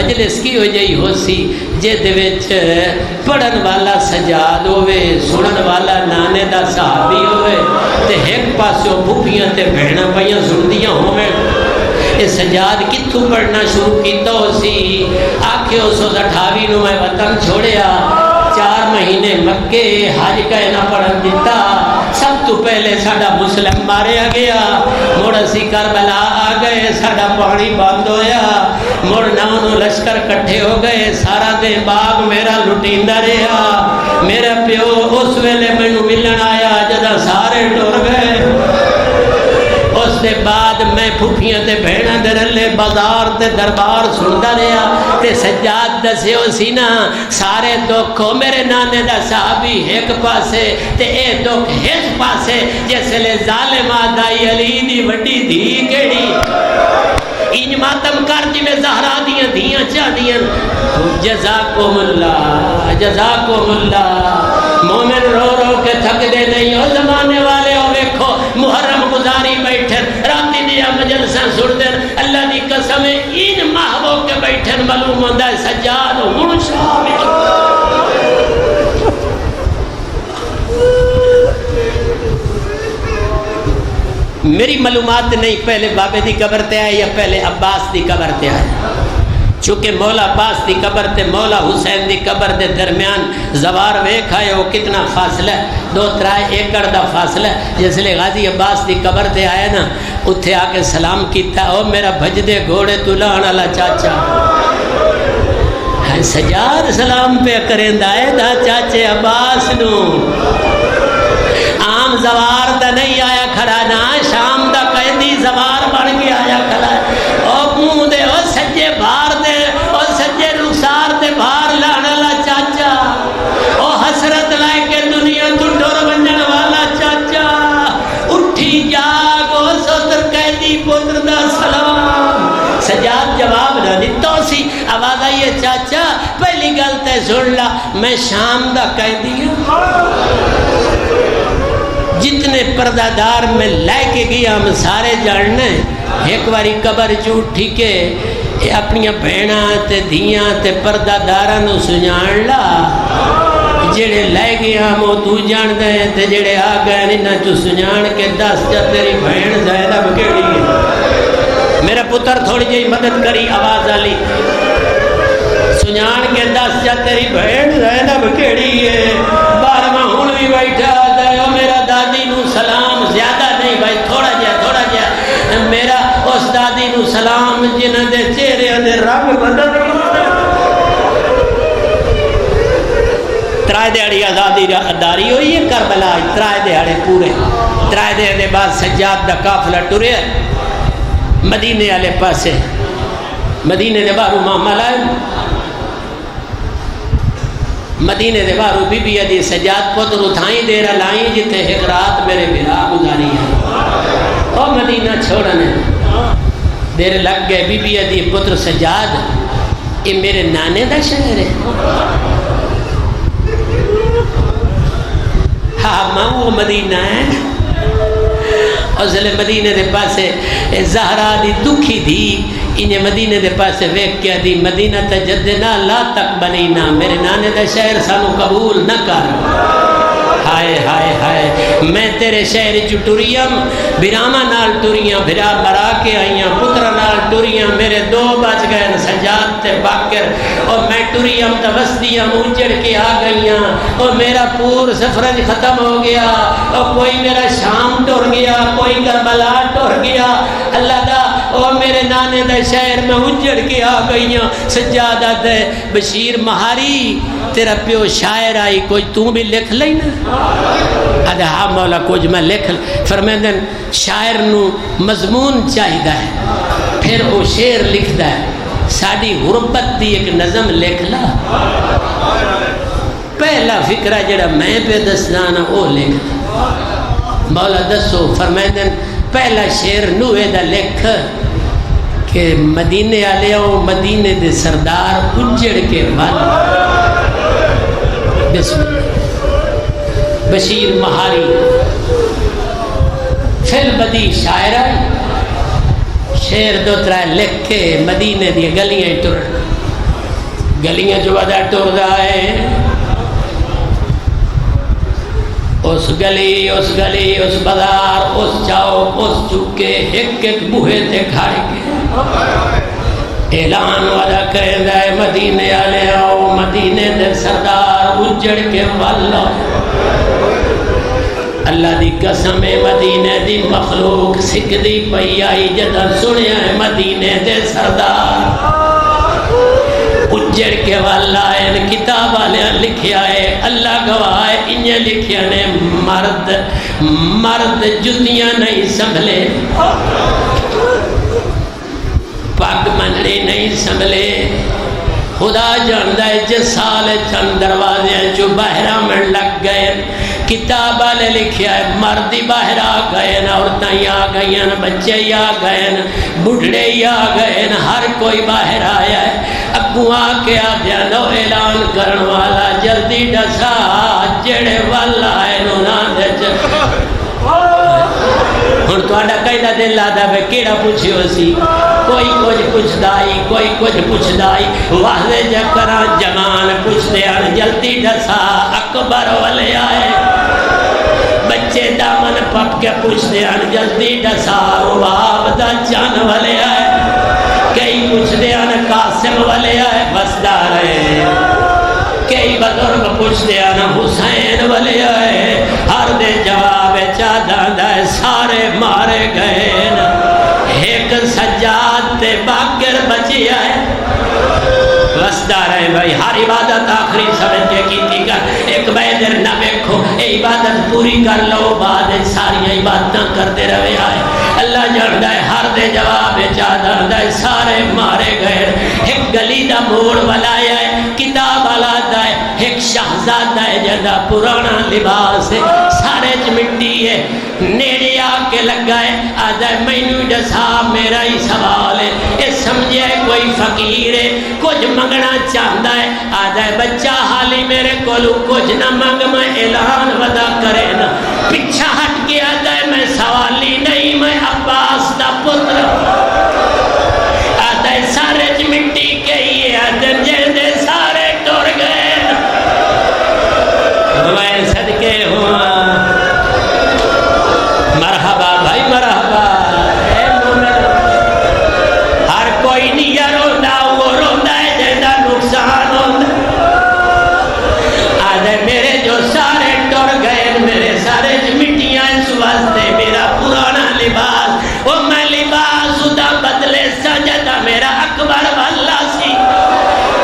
مجلس کی ہو جائی ہو سی جے دے وچ پڑھن والا سجاد ہوئے سنن والا نانے دا صحابی ہوئے تے ایک پاسوں بھوپیاں تے بہناں پائیاں سندیاں ہوئے اے سجاد کتھوں پڑھنا شروع کیتا ہو سی آکھے اس 28 نو میں وطن چھوڑیا 4 مہینے مکے حج کا نہ پڑھن دیتا سب تو پہلے ساڈا مسلم ماریا گیا مڑ اسی کربلا آ گئے ساڈا پانی بند ہویا مڑ نو لشکر کٹھے ہو گئے سارا دن باغ میرا لٹیندا رہا میرا پیو اس ویلے مینوں ملن آیا جدا سارے ٹر گئے اس دے بعد میں پھوپھیاں تے بہناں دے رلے بازار تے دربار سندا رہا تے سجاد دسیو سی نا سارے دکھو میرے نانے دا صحابی ایک پاسے تے اے دکھ اس پاسے جس لے ظالم آدائی علی دی وڈی دھی کیڑی انج ماتم کر جی میں زہرا دیاں دھیاں چاہ دیاں جزاکم اللہ مومن رو رو کے تھک دے نہیں ہو زمانے والے ہو ویکھو محرم گزاری بیٹھن راتی دیا مجلساں سڑ دیں اللہ دی قسم ان محبو کے بیٹھن معلوم ہوندہ ہے سجاد ہون شامل میری معلومات نہیں پہلے بابے دی قبر تے آئے یا پہلے عباس دی قبر تے آئے چونکہ مولا عباس دی قبر تے مولا حسین دی قبر دے درمیان زوار ویکھ آئے ہو کتنا فاصلہ ہے 2-3 ایکڑ دا فاصلہ ہے جس لئے غازی عباس دی قبر تے آئے نا اتھے آ کے سلام کیتا او میرا بھجدے گھوڑے تلان اللہ چاچا سجاد سلام پہ کریں دائے دا چاچے عباس نو عام زوار دا نہیں آیا کھڑا نا شام دا قیدی زوار بن کے آیا کھڑا او منہ دے او سجے بھار دے او سجے رخسار دے بھار لانا لا چاچا او حسرت لائے کے دنیا تو ڈور بنجن والا چاچا اٹھی جاگ او سوتر قیدی پتر دا سلام سجاد جواب نہ دیتا سی آواز آئیے چاچا پہلی گلتے سن لا میں شام دا قیدی ہوں جتنے پردہ دار میں لے کے گیا ہم سارے جاننے ایک باری قبر جھوٹھی کے اپنی بہناں تے دھیاں تے پردہ داراں نو سجان لا جڑے لے گیا ہم وہ تو جان دے تے جڑے آ گئے نہ تو سجان کے دس جا تیری بہن زینب کیڑی ہے میرا پتر تھوڑی جی مدد کری آواز آلی سجان کے دس جا تیری بہن زینب کیڑی ہے بارہواں ہون بھی بیٹھا میرا دادی نو سلام زیادہ نہیں بھائی تھوڑا جا میرا اس دادی نو سلام جنہ دے چہرے دے رنگ بدل ترائے دیہڑی آزادی داری ہوئی ہے کربلا ترائے دیہڑے پورے ترائے دیہڑے بعد سجاد دا قافلہ ٹرے مدینے والے پاسے مدینے دے باہر ماما لائے مدینے دے بارو بی بی ادی سجاد پتر اتھائیں دیرہ لائیں جتے ایک رات میرے بلا گزاری ہے او مدینہ چھوڑنے دیر لگ گئے بی بی ادی پتر سجاد یہ میرے نانے دا شہر ہے ہاں ماں وہ مدینہ ہے اوزل مدینے دے پاسے زہرہ دی دکھی دی انہیں مدینے دے پاسے ویک کیا دی مدینہ تجدنا لا تک بنینا میرے نانے دا شہر سانو قبول نہ کر ہائے ہائے ہائے میں تیرے شہر چو ٹوریم براما نال ٹوریاں بھرا مرا کے آئیاں پتر نال ٹوریاں میرے 2 بچ گئے سجاد تے باکر اور میں ٹوریم تا وسطیاں اونچڑ کے آ گئیاں اور میرا پور سفرج ختم ہو گیا اور کوئی میرا شام ٹور گیا کوئی کربلا ٹور گیا اللہ دا اور میرے نانے دا شہر میں اونچڑ کے آ گئیاں سجادہ دے بشیر مہاری تیرا پیو شاعر آئی کوئی تو بھی لکھ لئی نا ادھا ہاں مولا کچھ میں لکھ فرمیدن شاعر نو مضمون چاہیدہ ہے پھر وہ شعر لکھ دا ہے ساڑی غربت دی ایک نظم لکھ لا پہلا فکرہ جڑا میں پہ دسدانا وہ لکھ مولا دسو فرمیدن پہلا شعر نوے دا لکھ کہ مدینے آلے ہوں مدینے دے سردار اجڑ کے بند بسم اللہ بشیر مہاری پھر بدی شاعر آئی شعر 2-3 لکھ کے مدینے دی گلیاں ٹر گلیاں جو ودا ٹردا ہے اس گلی اس بازار اس چاؤ اس چکے ایک ایک بوہے تے کھڑ کے اعلان ودا کردا ہے مدینے والے آؤ مدینے دے سردار اجڑ کے والا اللہ دی قسم مدینے دی مخلوق سکدی پئی آئی جداں سنیا ہے مدینے دے سردار اجڑ کے والا ہے کتاب والے لکھیا ہے اللہ گواہ ہے انہیں لکھیا نے مرد جتیاں نہیں سنبھلے پگ منڈی نہیں سنبھلے خدا جاندہ ہے جس سال چند دروازے جو باہرہ میں لگ گئے کتاب والے لکھیا ہے مردی باہر آ گئے عورتیں آ گئی بچے آ گئے بڑھڑے آ گئے ہر کوئی باہر آیا ہے اگوں آ کے آدھیا نو اعلان کرن والا جلدی ڈسا جڑے والا ہے نونا دے ہن تہاڈا کہنا دل آدا ہے کیڑا پوچھے سی کوئی کچھ پوچھدائی کوئی کچھ پوچھدائی واضح جا کراں جوان پوچھدے ہیں جلدی ڈسا اکبر والے آئے بچے دامن پپ کے پوچھدے ہیں جلدی ڈسا رواب دا جان والے آئے کئی پوچھدے ہیں قاسم والے آئے بسدہ رہے کئی بزرگ پوچھدے ہیں حسین والے آئے ہر دے جواب چاہدہ ہے سارے مارے گئے ایک سجاد تے باقر بچی آئے وسدہ رہے بھائی ہر عبادت آخری سمجھ کے کی کر ایک بیدر نہ بیکھو اے عبادت پوری کر لو بعد ساری عبادتاں کرتے رہے آئے اللہ جاندہ ہے ہر دے جواب چاہدہ ہے سارے مارے گئے ایک گلی دا موڑ والا ہے کتاب والا ہے ایک شہزادہ ہے جدا پرانا لباس ہے سارے مٹی ہے نیڑے آ کے لگا ہے آدھا مینو ڈسا میرا ہی سوال ہے یہ سمجھے کوئی فقیر ہے کچھ منگنا چاہتا ہے آدھا بچہ حالی میرے کولو کچھ نہ منگ میں اعلان ودا کرے نا پچھا ہٹ کے آدھا ہے میں سوالی نہیں میں عباس دا پتر آدھا ہے سارے مٹی کے ہی آدھا جیندے سارے ٹور گئے میں صدقے ہوں مرحبا بھائی مرحبا اے مومن ہر کوئی نہیں روندہ وہ روندہ ہے جیدہ نقصان ہوندہ آدھے میرے جو سارے ٹور گئے میرے سارے مٹیاں اس واسطے میرا پرانا لباس وہ میں لباس ادا بدلے سجدہ میرا اکبر والا سی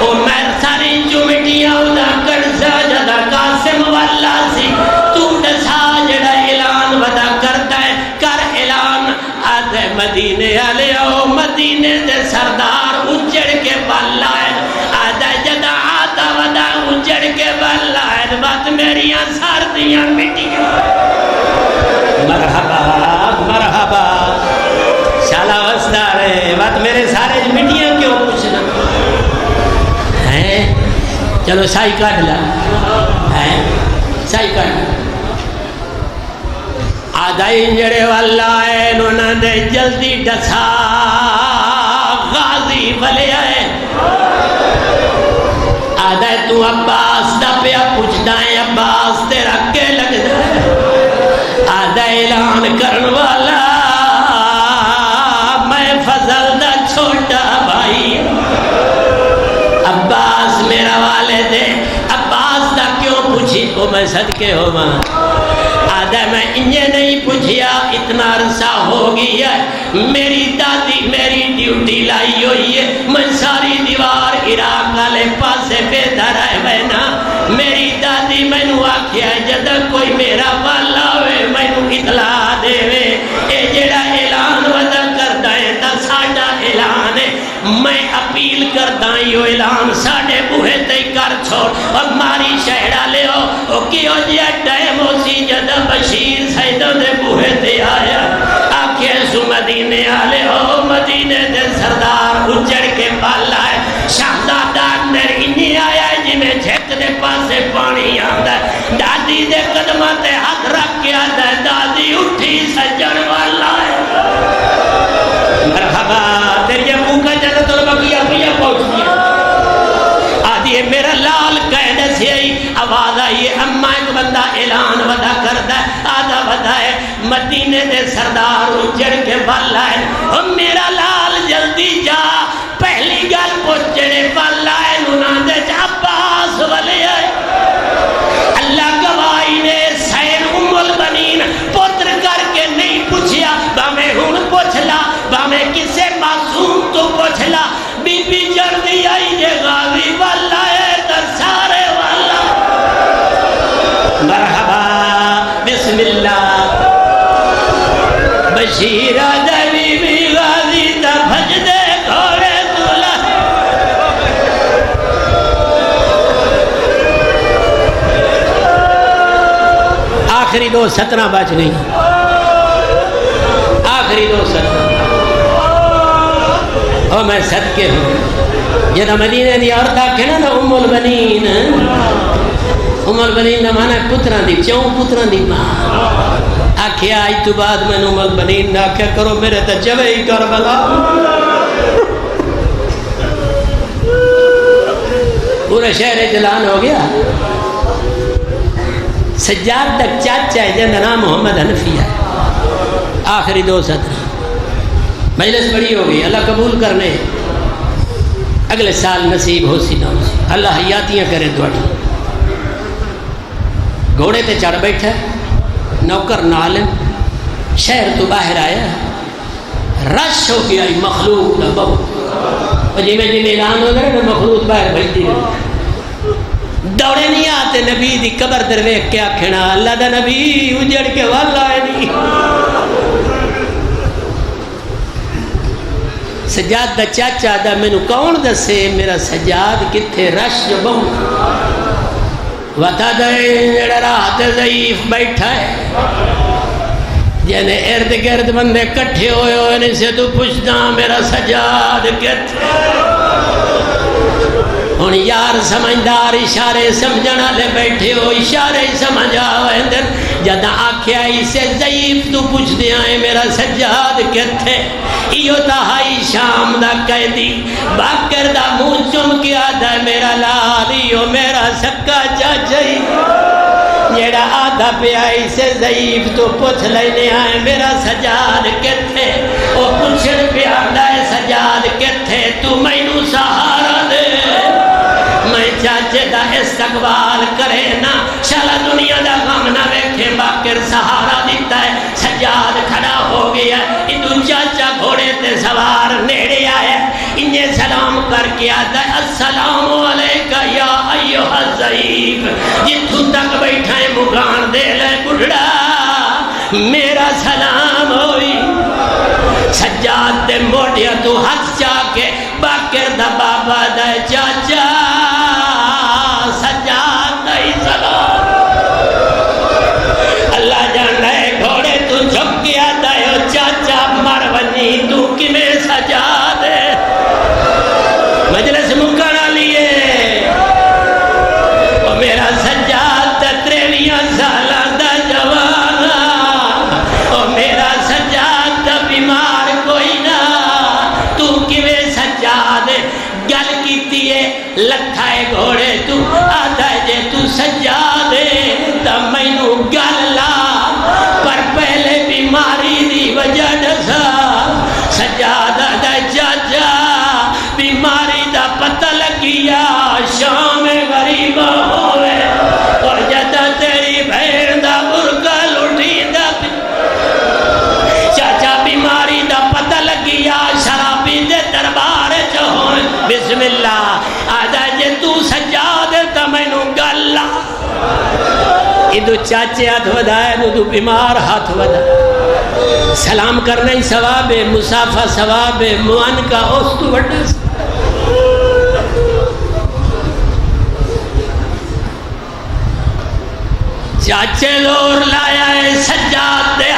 وہ میں ساری جو مٹیاں ادا کر سجدہ قاسم والا سی تو دسا جڑا اعلان ودا کرتا ہے کر اعلان آدھے مدینے آلے او مدینے دے سردار اجڑ کے والا ہے آدھے جدا آدھا ودا اجڑ کے والا ہے بات میریاں ساردیاں مٹیاں مرحبا مرحبا شالا وسدہ رہے بات میرے سارے مٹیاں کیوں پوچھنا ہیں چلو سائی کاٹ لا ہیں سائی کاٹ لا آدھا انجڑے والا ہے نونا دے جلدی ڈسا غازی والے آئے آدھا تو عباس دا پیا پوچھتا ہے عباس تیرا کے لگ دے آدھا اعلان کرن والا میں فضل دا چھوٹا بھائی عباس میرا والد ہے عباس دا کیوں پوچھی وہ میں صدقے ہو ماں آدھا میں انہیں نہیں پوچھیا اتنا عرصہ ہو گیا ہے میری دادی میری ڈیوٹی لائی ہوئی ہے میں ساری دیوار عراق والے پاسے پہ دھرا ہے بہنا میری دادی میں نو آکھیا ہے جدہ کوئی میرا والا ہوئے میں نو اطلاع دے وے اے جڑا اعلان ودا کردا ہے تا ساڈا اعلان ہے میں اپیل کردا ہوں یہ اعلان ساڈے بوہے تے کر چھوڑ اور ماری شہرہ لے ہو او کیو جی ٹائم ہو سی جدہ بشیر سیدہ دے بوہے تے آیا آکھے سو مدینے آلے ہو مدینے دے سردار اجڑ کے بالا ہے شہزادہ اندر انہی آیا ہے جی میں جھک دے پاسے پانی آندہ ہے دادی دے قدمہ تے ہاتھ رکھ کے آندہ ہے دادی اٹھی سجن والا ہے مرحبا تیری ابو کا جنت البقیہ پہنچ گیا آئیے اما ایک بندہ اعلان ودا کردا ہے آدھا ودا ہے مدینے دے سردار اجڑ کے بال آئے او میرا لال جلدی جا پہلی گل پوچھنے بال آئے انہاں دے عباس والے آئے اللہ گواہی نے سین ام البنین پتر کر کے نہیں پوچھیا باویں ہن پوچھ لا باویں کسے معصوم تو پوچھ لا بی بی جلدی آئی جے غازی والا ہے در سارے والا مرحبا بسم اللہ بشیرہ دبی بی غازی دا بھج دے گھوڑے دولا آخری 2:17 بچ گئی آخری 2:17 او میں صدقے ہوں یہ تو مدینہ دی عورت آکھے نا ام البنین دا مانا ہے پتران دی چون پتران دی ماں آکھے آج تو بعد میں ام البنین نہ آکھے کرو میرے تا چوے ہی کربلا پورا شہر جلان ہو گیا سجاد تک چاچا ہے جن نام محمد حنفی ہے آخری 2:17 مجلس بڑی ہو گئی اللہ قبول کرنے اگلے سال نصیب ہو سی نہ ہو سی اللہ حیاتیاں کرے دوڑی گھوڑے تے چڑھ بیٹھا نوکر نالم شہر تو باہر آیا رش ہو گیا مخلوق دا بہت جی میں اعلان ہو گیا مخلوق باہر بھیجتی گئی دوڑے نہیں آتے نبی دی قبر درویک کیا کھنا اللہ دا نبی اجڑ کے والا ہے نہیں سجاد دا چاچا دا مینو کون دسے میرا سجاد کتھے رش جو بہت وطا دے جڑا رات ضعیف بیٹھا ہے جنہیں ارد گرد بندے کٹھے ہوئے انہیں سے تو پوچھنا میرا سجاد کتھے ہن یار سمجھدار اشارے سمجھنا لے بیٹھے ہو اشارے سمجھا ہوئے جدہ آکھیا اسے ضعیف تو پوچھ دیا ہے میرا سجاد کتھے ایو تہائی شام دا قیدی باکر دا منہ چم کے آدھا میرا لال ایو میرا سکا چاچائی جیڑا آدھا پہ آئی سے ضعیف تو پوچھ لینے آئے میرا سجاد کتھے او پوچھن پہ آدھا ہے سجاد کتھے تو مینو سہارا دے میں چاچے دا استقبال کرے نا شالا دنیا دا غم نہ ویکھے باکر سہارا دیتا ہے سجاد کھڑا ہو گیا ادھو چاچا گھوڑے تے سوار نیڑے آئے انہیں سلام کر کے آتا ہے السلام علیکہ یا ایوہ الضعیف جتھو تک بیٹھا ہے مکان دے لے بڑھڑا میرا سلام ہوئی سجاد دے موڑیا تو ہاتھ چاہ کے باکر دا بابا دا چاچا سجاد دا ہی سلام اللہ جانا ہے گھوڑے تو جھک گیا دا ہے چاچا مرونی تو کمیں سجاد ہے مجلس مکانا لیے اور میرا سجاد دا 23 سالہ دا جوانا اور میرا سجاد دا بیمار کوئی نہ تو کمیں سجاد گل کیتی ہے لکھائے گھوڑے تو آدھا جے تو سجاد تا مینو گل لا پر پہلے بیماری دی وجہ دسا سجاد دا چاچا بیماری دا پتہ لگیا شام غریب ہوئے اور جدہ تیری بھین دا برکا لٹی دا چاچا بیماری دا پتہ لگیا شرابی دے دربار چہوئے بسم اللہ آدھا جے تو سجاد تا مینو گل ادھو چاچے ہاتھ ودائے ادھو بیمار ہاتھ ودائے سلام کرنا ہی ثواب ہے مسافہ ثواب ہے موان کا اس تو بڑھنے سے چاچے لور لایا ہے سجاد دے